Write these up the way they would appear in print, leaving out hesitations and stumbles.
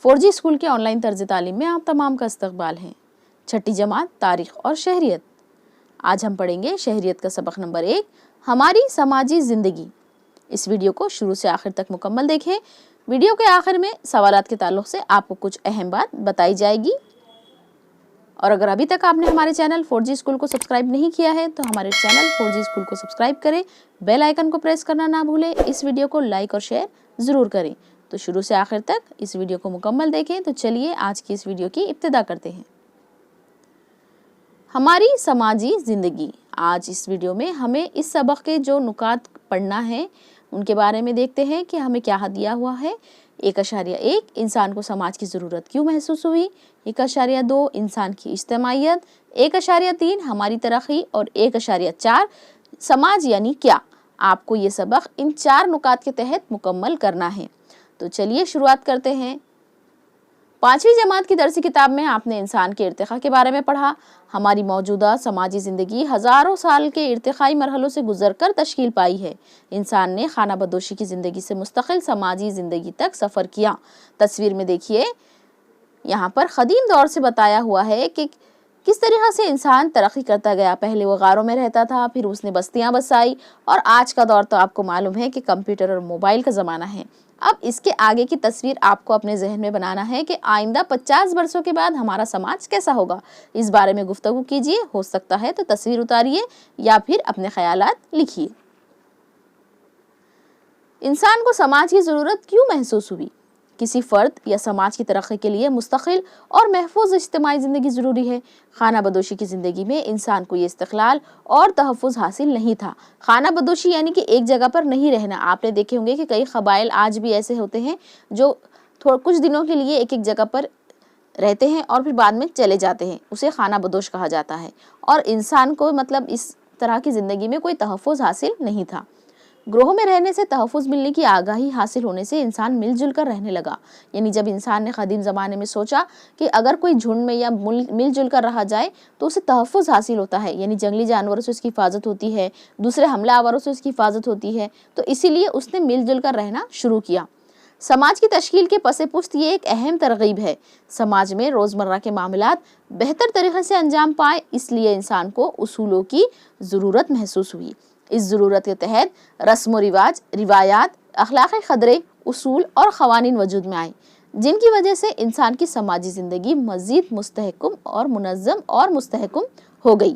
4G school کے on line طرز تعلیم میں آپ تمام کا استقبال ہے۔ چھٹی جماعت تاریخ اور شہریت۔ آج ہم پڑھیں گے شہریت کا سبق نمبر 1، ہماری سماجی زندگی۔ اس ویڈیو کو شروع سے آخر تک مکمل دیکھیں۔ ویڈیو کے آخر میں سوالات کے تعلق سے آپ کو کچھ اہم بات بتائی جائے گی، اور اگر ابھی تک آپ نے ہمارے چینل 4G اسکول کو سبسکرائب نہیں کیا ہے تو ہمارے چینل 4G اسکول کو سبسکرائب کریں، بیل آئیکن کو پریس کرنا نہ بھولیں، اس ویڈیو کو لائک اور شیئر ضرور کریں۔ تو شروع سے آخر تک اس ویڈیو کو مکمل دیکھیں۔ تو چلیے آج کی اس ویڈیو کی ابتدا کرتے ہیں۔ ہماری سماجی زندگی۔ آج اس ویڈیو میں ہمیں اس سبق کے جو نکات پڑھنا ہے ان کے بارے میں دیکھتے ہیں کہ ہمیں کیا دیا ہوا ہے۔ 1.1 انسان کو سماج کی ضرورت کیوں محسوس ہوئی، 1.2 انسان کی اجتماعیت، 1.3 ہماری ترقی، اور 1.4 سماج یعنی کیا۔ آپ کو یہ سبق ان 4 نکات کے تحت مکمل کرنا ہے۔ تو چلیے شروعات کرتے ہیں۔ 5ویں جماعت کی درسی کتاب میں آپ نے انسان کے ارتقاء کے بارے میں پڑھا۔ ہماری موجودہ سماجی زندگی ہزاروں سال کے ارتقائی مرحلوں سے گزر کر تشکیل پائی ہے۔ انسان نے خانہ بدوشی کی زندگی سے مستقل سماجی زندگی تک سفر کیا۔ تصویر میں دیکھیے، یہاں پر قدیم دور سے بتایا ہوا ہے کہ کس طریقے سے انسان ترقی کرتا گیا۔ پہلے وہ غاروں میں رہتا تھا، پھر اس نے بستیاں بسائی، اور آج کا دور تو آپ کو معلوم ہے کہ کمپیوٹر اور موبائل کا زمانہ ہے۔ اب اس کے آگے کی تصویر آپ کو اپنے ذہن میں بنانا ہے کہ آئندہ 50 برسوں کے بعد ہمارا سماج کیسا ہوگا۔ اس بارے میں گفتگو کیجئے، ہو سکتا ہے تو تصویر اتاریے یا پھر اپنے خیالات لکھیے۔ انسان کو سماج کی ضرورت کیوں محسوس ہوئی؟ کسی فرد یا سماج کی ترقی کے لیے مستقل اور محفوظ اجتماعی زندگی ضروری ہے۔ خانہ بدوشی کی زندگی میں انسان کو یہ استقلال اور تحفظ حاصل نہیں تھا۔ خانہ بدوشی یعنی کہ ایک جگہ پر نہیں رہنا۔ آپ نے دیکھے ہوں گے کہ کئی قبائل آج بھی ایسے ہوتے ہیں جو کچھ دنوں کے لیے ایک جگہ پر رہتے ہیں اور پھر بعد میں چلے جاتے ہیں، اسے خانہ بدوش کہا جاتا ہے۔ اور انسان کو اس طرح کی زندگی میں کوئی تحفظ حاصل نہیں تھا۔ گروہوں میں رہنے سے تحفظ ملنے کی آگاہی حاصل ہونے سے انسان مل جل کر رہنے لگا۔ یعنی جب انسان نے قدیم زمانے میں سوچا کہ اگر کوئی جھنڈ میں یا مل جل کر رہا جائے تو اسے تحفظ حاصل ہوتا ہے، یعنی جنگلی جانوروں سے اس کی حفاظت ہوتی ہے، دوسرے حملہ آوروں سے اس کی حفاظت ہوتی ہے، تو اسی لیے اس نے مل جل کر رہنا شروع کیا۔ سماج کی تشکیل کے پس پشت یہ ایک اہم ترغیب ہے۔ سماج میں روزمرہ کے معاملات بہتر طریقے سے انجام پائے، اس لیے انسان کو اصولوں کی ضرورت محسوس ہوئی۔ اس ضرورت کے تحت رسم و رواج، روایات، اخلاقی قدریں، اصول اور قوانین وجود میں آئے، جن کی وجہ سے انسان کی سماجی زندگی مزید مستحکم اور منظم اور مستحکم ہو گئی۔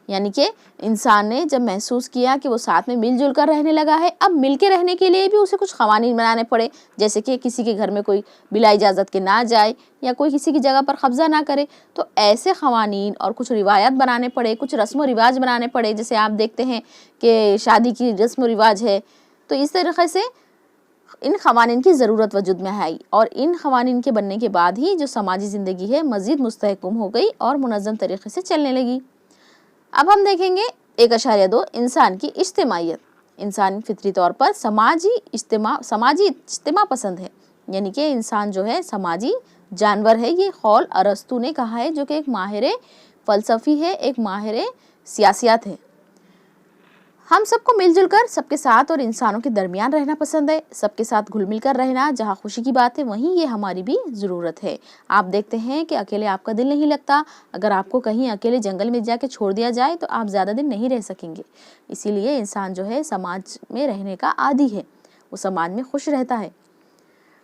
یعنی کہ انسان نے جب محسوس کیا کہ وہ ساتھ میں مل جل کر رہنے لگا ہے، اب مل کے رہنے کے لیے بھی اسے کچھ قوانین بنانے پڑے، جیسے کہ کسی کے گھر میں کوئی بلا اجازت کے نہ جائے یا کوئی کسی کی جگہ پر قبضہ نہ کرے۔ تو ایسے قوانین اور کچھ روایات بنانے پڑے، کچھ رسم و رواج بنانے پڑے، جیسے آپ دیکھتے ہیں کہ شادی کی رسم و رواج ہے۔ تو اس طریقے سے ان قوانین کی ضرورت وجود میں آئی، اور ان قوانین کے بننے کے بعد ہی جو سماجی زندگی ہے مزید مستحکم ہو گئی اور منظم طریقے سے چلنے لگی۔ اب ہم دیکھیں گے 1.2 انسان کی اجتماعیت۔ انسان فطری طور پر سماجی اجتماع پسند ہے، یعنی کہ انسان جو ہے سماجی جانور ہے۔ یہ قول ارسطو نے کہا ہے، جو کہ ایک ماہر فلسفی ہے، ایک ماہر سیاسیات ہے۔ ہم سب کو مل جل کر سب کے ساتھ اور انسانوں کے درمیان رہنا پسند ہے۔ سب کے ساتھ گھل مل کر رہنا، جہاں خوشی کی بات ہے وہیں یہ ہماری بھی ضرورت ہے۔ آپ دیکھتے ہیں کہ اکیلے آپ کا دل نہیں لگتا۔ اگر آپ کو کہیں اکیلے جنگل میں جا کے چھوڑ دیا جائے تو آپ زیادہ دن نہیں رہ سکیں گے۔ اسی لیے انسان جو ہے سماج میں رہنے کا عادی ہے، وہ سماج میں خوش رہتا ہے۔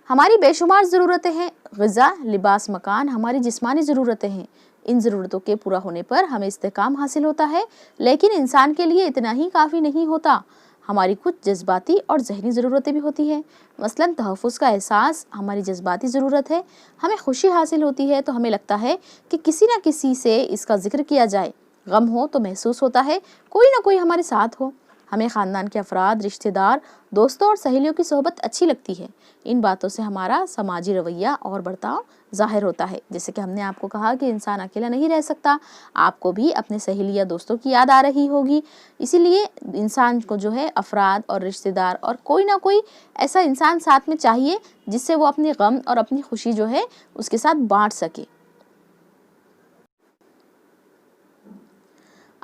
ہماری بے شمار ضرورتیں ہیں، غذا، لباس، مکان ہماری جسمانی ضرورتیں ہیں۔ ان ضرورتوں کے پورا ہونے پر ہمیں استحکام حاصل ہوتا ہے، لیکن انسان کے لیے اتنا ہی کافی نہیں ہوتا۔ ہماری کچھ جذباتی اور ذہنی ضرورتیں بھی ہوتی ہیں۔ مثلاً تحفظ کا احساس ہماری جذباتی ضرورت ہے۔ ہمیں خوشی حاصل ہوتی ہے تو ہمیں لگتا ہے کہ کسی نہ کسی سے اس کا ذکر کیا جائے۔ غم ہو تو محسوس ہوتا ہے کوئی نہ کوئی ہمارے ساتھ ہو۔ ہمیں خاندان کے افراد، رشتہ دار، دوستوں اور سہیلیوں کی صحبت اچھی لگتی ہے۔ ان باتوں سے ہمارا سماجی رویہ اور برتاؤ ظاہر ہوتا ہے۔ جیسے کہ ہم نے آپ کو کہا کہ انسان اکیلا نہیں رہ سکتا، آپ کو بھی اپنے سہیلی یا دوستوں کی یاد آ رہی ہوگی۔ اسی لیے انسان کو جو ہے افراد اور رشتہ دار اور کوئی نہ کوئی ایسا انسان ساتھ میں چاہیے جس سے وہ اپنی غم اور اپنی خوشی جو ہے اس کے ساتھ بانٹ سکے۔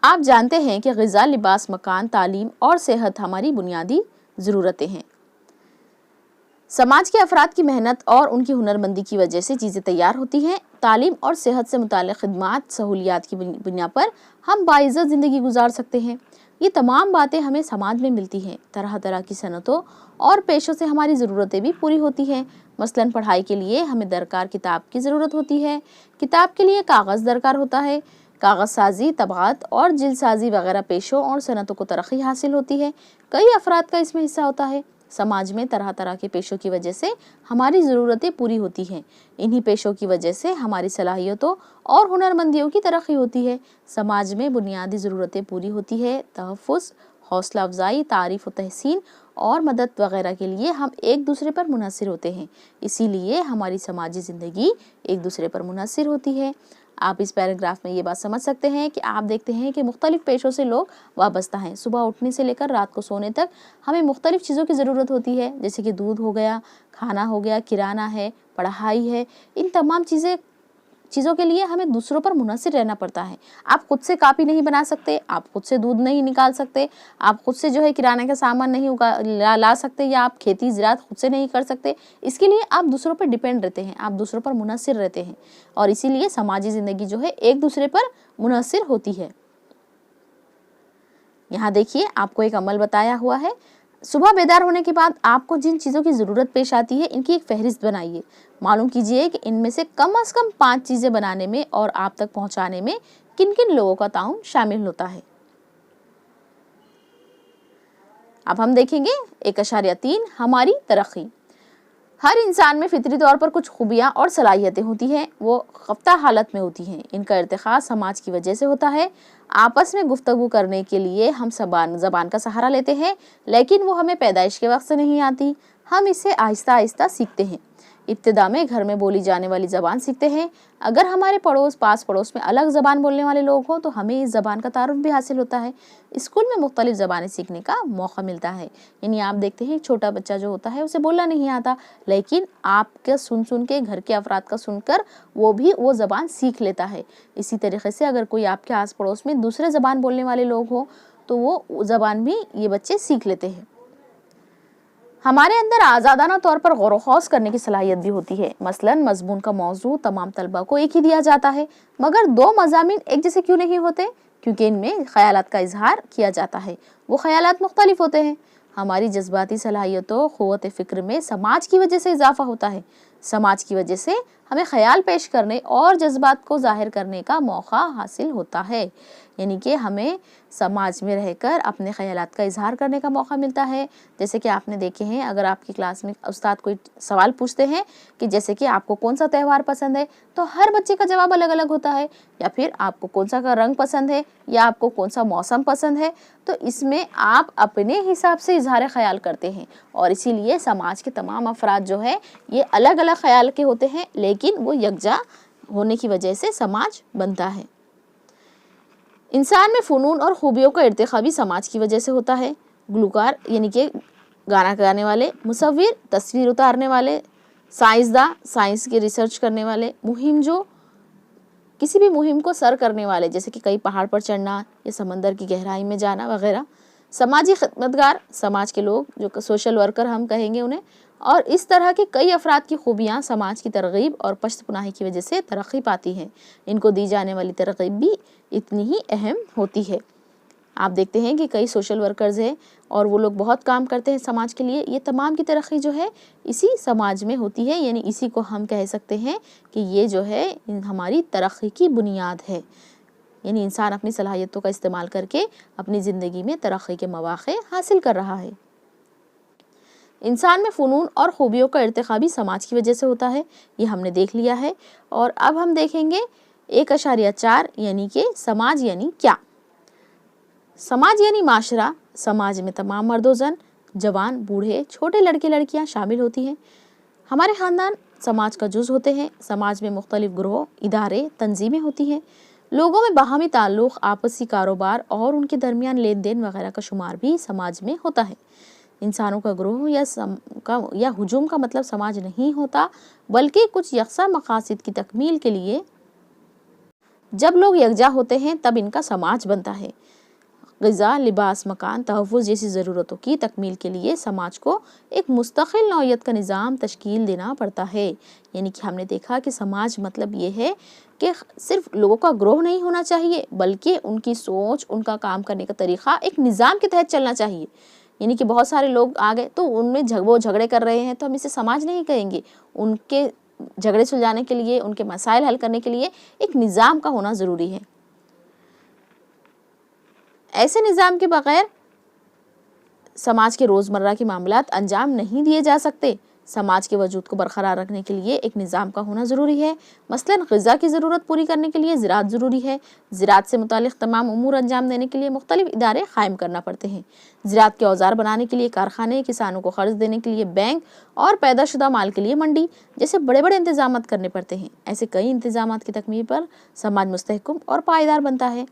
آپ جانتے ہیں کہ غذا، لباس، مکان، تعلیم اور صحت ہماری بنیادی ضرورتیں ہیں۔ समाज के अफराद की मेहनत और उनकी हुनरमंदी की वजह से चीज़ें तैयार होती हैं। तालीम और सेहत से मुताल्लिक़ खिदमात सहूलियात की बुनियाद पर हम बाइज़्ज़त ज़िंदगी गुजार सकते हैं। ये तमाम बातें हमें समाज में मिलती हैं। तरह तरह की सनतों और पेशों से हमारी ज़रूरतें भी पूरी होती हैं। मसलन पढ़ाई के लिए हमें दरकार किताब की ज़रूरत होती है, किताब के लिए कागज़ दरकार होता है, कागज़ साजी, तबाअत और जिल्द साजी वगैरह पेशों और सनतों को तरक्की हासिल होती है। कई अफराद का इसमें हिस्सा होता है। समाज में तरह तरह के पेशों की वजह से हमारी ज़रूरतें पूरी होती हैं। इन्हीं पेशों की वजह से हमारी सलाहियतों और हुनरमंदियों की तरक्की होती है। समाज में बुनियादी ज़रूरतें पूरी होती है। तहफ़्फ़ुज़, हौसला अफजाई, तारीफ़ व तहसीन और मदद वगैरह के लिए हम एक दूसरे पर मुनहसिर होते हैं। इसीलिए हमारी समाजी ज़िंदगी एक दूसरे पर मुनहसिर होती है। आप इस पैराग्राफ में ये बात समझ सकते हैं कि आप देखते हैं कि मुख्तलिफ पेशों से लोग वाबस्ता हैं। सुबह उठने से लेकर रात को सोने तक हमें मुख्तलिफ चीज़ों की ज़रूरत होती है, जैसे कि दूध हो गया, खाना हो गया, किराना है, पढ़ाई है। इन तमाम चीज़ों के लिए हमें दूसरों पर मुनहसिर रहना पड़ता है। आप खुद से कापी नहीं बना सकते, आप खुद से दूध नहीं निकाल सकते, आप खुद से जो है किराने का सामान नहीं ला सकते, या आप खेती ज़राअत खुद से नहीं कर सकते। इसके लिए आप दूसरों पर डिपेंड रहते हैं, आप दूसरों पर मुनहसिर रहते हैं, और इसीलिए समाजी ज़िंदगी जो है एक दूसरे पर मुनहसिर होती है। यहाँ देखिए, आपको एक अमल बताया हुआ है। सुबह बेदार होने के बाद आपको जिन चीज़ों की ज़रूरत पेश आती है, इनकी एक फहरिस्त बनाइए। मालूम कीजिए कि इनमें से कम से कम 5 चीज़ें बनाने में और आप तक पहुंचाने में किन किन लोगों का ताउन शामिल होता है। अब हम देखेंगे 1.3 हमारी तरक्की। हर इंसान में फितरी तौर पर कुछ खूबियाँ और सलाहियतें होती हैं, वो खफ्ता हालत में होती हैं। इनका इर्तिखा समाज की वजह से होता है। आपस में गुफ्तगू करने के लिए हम ज़बान का सहारा लेते हैं, लेकिन वो हमें पैदाइश के वक्त से नहीं आती। हम इसे आहिस्ता आहिस्ता सीखते हैं। इब्तिदा में घर में बोली जाने वाली ज़बान सीखते हैं। अगर हमारे पास पड़ोस में अलग ज़बान बोलने वाले लोग हों तो हमें इस ज़बान का तारुफ भी हासिल होता है। स्कूल में मुख्तलिफ ज़बानें सीखने का मौका मिलता है। यानी आप देखते हैं, छोटा बच्चा जो होता है उसे बोलना नहीं आता, लेकिन आपके सुन के, घर के अफराद का सुनकर वो भी वो ज़बान सीख लेता है। इसी तरीके से अगर कोई आपके आस पड़ोस में दूसरे ज़बान बोलने वाले लोग हों तो वो ज़बान भी ये बच्चे सीख लेते हैं। हमारे अंदर आज़ादाना तौर पर गौर ख़ौस करने की सलाहियत भी होती है। मसलन मज़मून का मौजू तमाम तलबा को एक ही दिया जाता है, मगर 2 मज़ामीन एक जैसे क्यों नहीं होते? क्योंकि इनमें ख़यालात का इजहार किया जाता है। वो ख़यालात मुख्तलिफ होते हैं। हमारी जज्बाती सलाहियतों, क़ुव्वत फ़िक्र में समाज की वजह से इजाफ़ा होता है। समाज की वजह से हमें ख़याल पेश करने और जज्बात को ज़ाहिर करने का मौका हासिल होता है। यानी कि हमें समाज में रहकर अपने ख़यालात का इजहार करने का मौका मिलता है। जैसे कि आपने देखे हैं, अगर आपकी क्लास में उस्ताद कोई सवाल पूछते हैं कि जैसे कि आपको कौन सा त्यौहार पसंद है, तो हर बच्चे का जवाब अलग अलग होता है। या फिर आपको कौन सा का रंग पसंद है, या आपको कौन सा मौसम पसंद है, तो इसमें आप अपने हिसाब से इजहार ख़याल करते हैं। और इसीलिए समाज के तमाम अफराद जो है ये अलग अलग ख़याल के होते हैं, लेकिन वो यकजा होने की वजह से समाज बनता है। इंसान में फ़नून और खूबियों का इर्तिक़ा भी समाज की वजह से होता है। गुलकार यानी कि गाना गाने वाले, मुसव्विर तस्वीर उतारने वाले, साइंसदान साइंस की रिसर्च करने वाले, मुहिम जो किसी भी मुहिम को सर करने वाले, जैसे कि कई पहाड़ पर चढ़ना या समंदर की गहराई में जाना वगैरह, समाजी खिदमतगार समाज के लोग जो सोशल वर्कर हम कहेंगे उन्हें, और इस तरह के कई अफराद की खूबियाँ समाज की तरगीब और पश्त-पनाही की वजह से तरक्की पाती हैं। इनको दी जाने वाली तरगीब भी इतनी ही अहम होती है। आप देखते हैं कि कई सोशल वर्कर्स हैं और वो लोग बहुत काम करते हैं समाज के लिए। ये तमाम की तरक्की जो है इसी समाज में होती है, यानी इसी को हम कह सकते हैं कि ये जो है हमारी तरक्की की बुनियाद है। यानी इंसान अपनी सलाहियतों का इस्तेमाल करके अपनी ज़िंदगी में तरक्की के मौक़े हासिल कर रहा है। इंसान में फ़नून और खूबियों का इर्तिक़ा भी समाज की वजह से होता है, ये हमने देख लिया है। और अब हम देखेंगे 1.4 यानी कि समाज यानी क्या। समाज यानी माशरा। समाज में तमाम मर्दोज़न, जवान, बूढ़े, छोटे लड़के लड़कियां शामिल होती हैं। हमारे ख़ानदान समाज का जुज़ होते हैं। समाज में मुख्तलिफ ग्रोह, इदारे, तंजीमें होती हैं। लोगों में बाहमी ताल्लुक़, आपसी कारोबार और उनके दरमियान लेन देन वगैरह का शुमार भी समाज में होता है। इंसानों का ग्रोह या हुजूम का मतलब समाज नहीं होता, बल्कि कुछ यकसा मकासद की तकमील के लिए जब लोग यकजा होते हैं तब इनका समाज बनता है। ग़िज़ा, लिबास, मकान, तहफ़्फ़ुज़ जैसी ज़रूरतों की तकमील के लिए समाज को एक मुस्तक़िल नौइयत का निज़ाम तश्कील देना पड़ता है। यानी कि हमने देखा कि समाज मतलब ये है कि सिर्फ लोगों का ग्रोह नहीं होना चाहिए, बल्कि उनकी सोच, उनका काम करने का तरीक़ा एक निज़ाम के तहत चलना चाहिए। यानी कि बहुत सारे लोग आ गए तो उनमें वो झगड़े कर रहे हैं तो हम इसे समाज नहीं कहेंगे। उनके झगड़े सुलझाने के लिए, उनके मसाइल हल करने के लिए एक निज़ाम का होना ज़रूरी है। ऐसे निज़ाम के बगैर समाज के रोज़मर्रा के मामलात अंजाम नहीं दिए जा सकते। समाज के वजूद को बरकरार रखने के लिए एक निज़ाम का होना ज़रूरी है। मसलन ग़िज़ा की ज़रूरत पूरी करने के लिए ज़राअत ज़रूरी है। ज़राअत से मुतालिक तमाम उमूर अंजाम देने के लिए मुख्तलिफ इदारे क़ायम करना पड़ते हैं। ज़राअत के औज़ार बनाने के लिए कारखाने, किसानों को क़र्ज़ देने के लिए बैंक और पैदाशुदा माल के लिए मंडी जैसे बड़े बड़े इंतज़ामात करने पड़ते हैं। ऐसे कई इंतज़ामात की तकमील पर समाज मुस्तहकम और पायदार बनता है।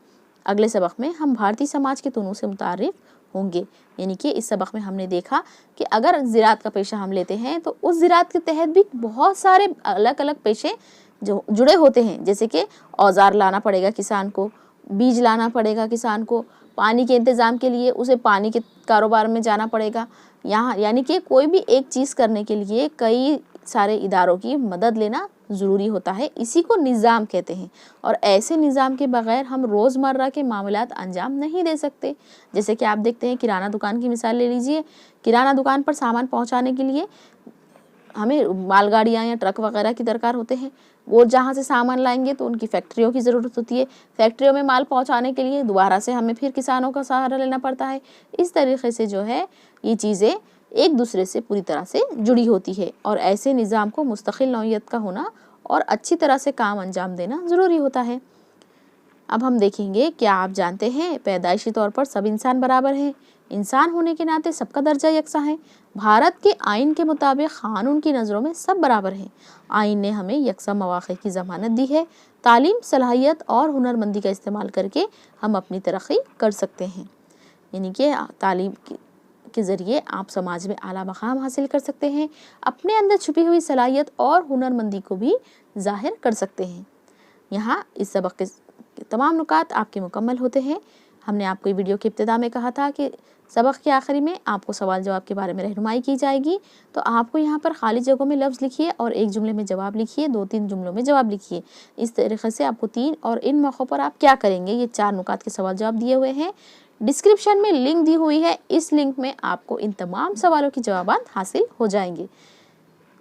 अगले सबक में हम भारतीय समाज के तनूज़ से मुतारिफ़ होंगे। यानी कि इस सबक में हमने देखा कि अगर ज़राअत का पेशा हम लेते हैं तो उस ज़राअत के तहत भी बहुत सारे अलग अलग पेशे जो जुड़े होते हैं, जैसे कि औज़ार लाना पड़ेगा किसान को, बीज लाना पड़ेगा किसान को, पानी के इंतज़ाम के लिए उसे पानी के कारोबार में जाना पड़ेगा। यहाँ यानी कि कोई भी एक चीज़ करने के लिए कई सारे इदारों की मदद लेना ज़रूरी होता है। इसी को निज़ाम कहते हैं और ऐसे निज़ाम के बगैर हम रोज़मर्रा के मामलात अंजाम नहीं दे सकते। जैसे कि आप देखते हैं किराना दुकान की मिसाल ले लीजिए। किराना दुकान पर सामान पहुंचाने के लिए हमें मालगाड़ियाँ या ट्रक वगैरह की दरकार होते हैं। वो जहाँ से सामान लाएंगे तो उनकी फैक्ट्रियों की ज़रूरत होती है। फैक्ट्रियों में माल पहुँचाने के लिए दोबारा से हमें फिर किसानों का सहारा लेना पड़ता है। इस तरीके से जो है ये चीज़ें एक दूसरे से पूरी तरह से जुड़ी होती है और ऐसे निज़ाम को मुस्तक़िल नौइयत का होना और अच्छी तरह से काम अंजाम देना ज़रूरी होता है। अब हम देखेंगे, क्या आप जानते हैं पैदाइशी तौर पर सब इंसान बराबर हैं। इंसान होने के नाते सबका दर्जा यकसा है। भारत के आइन के मुताबिक क़ानून की नज़रों में सब बराबर हैं। आइन ने हमें यकसा मौक़े की ज़मानत दी है। तालीम, सलाहियत और हुनरमंदी का इस्तेमाल करके हम अपनी तरक्की कर सकते हैं। यानी कि तालीम के ज़रिए आप समाज में आला मकाम हासिल कर सकते हैं, अपने अंदर छुपी हुई सलाहियत और हुनरमंदी को भी ज़ाहिर कर सकते हैं। यहाँ इस सबक के तमाम नुकात आपके मुकम्मल होते हैं। हमने आपको वीडियो की इब्तिदा में कहा था कि सबक के आखिरी में आपको सवाल जवाब के बारे में रहनुमाई की जाएगी। तो आपको यहाँ पर खाली जगहों में लफ्ज़ लिखिए और एक जुमले में जवाब लिखिए, 2-3 जुमलों में जवाब लिखिए। इस तरीके से आपको 3 और इन मौक़ों पर आप क्या करेंगे, ये 4 नुकात के सवाल जवाब दिए हुए हैं। डिस्क्रिप्शन में लिंक दी हुई है, इस लिंक में आपको इन तमाम सवालों के जवाब हासिल हो जाएंगे।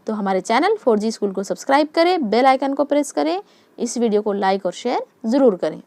तो हमारे चैनल 4G स्कूल को सब्सक्राइब करें, बेल आइकन को प्रेस करें, इस वीडियो को लाइक और शेयर ज़रूर करें।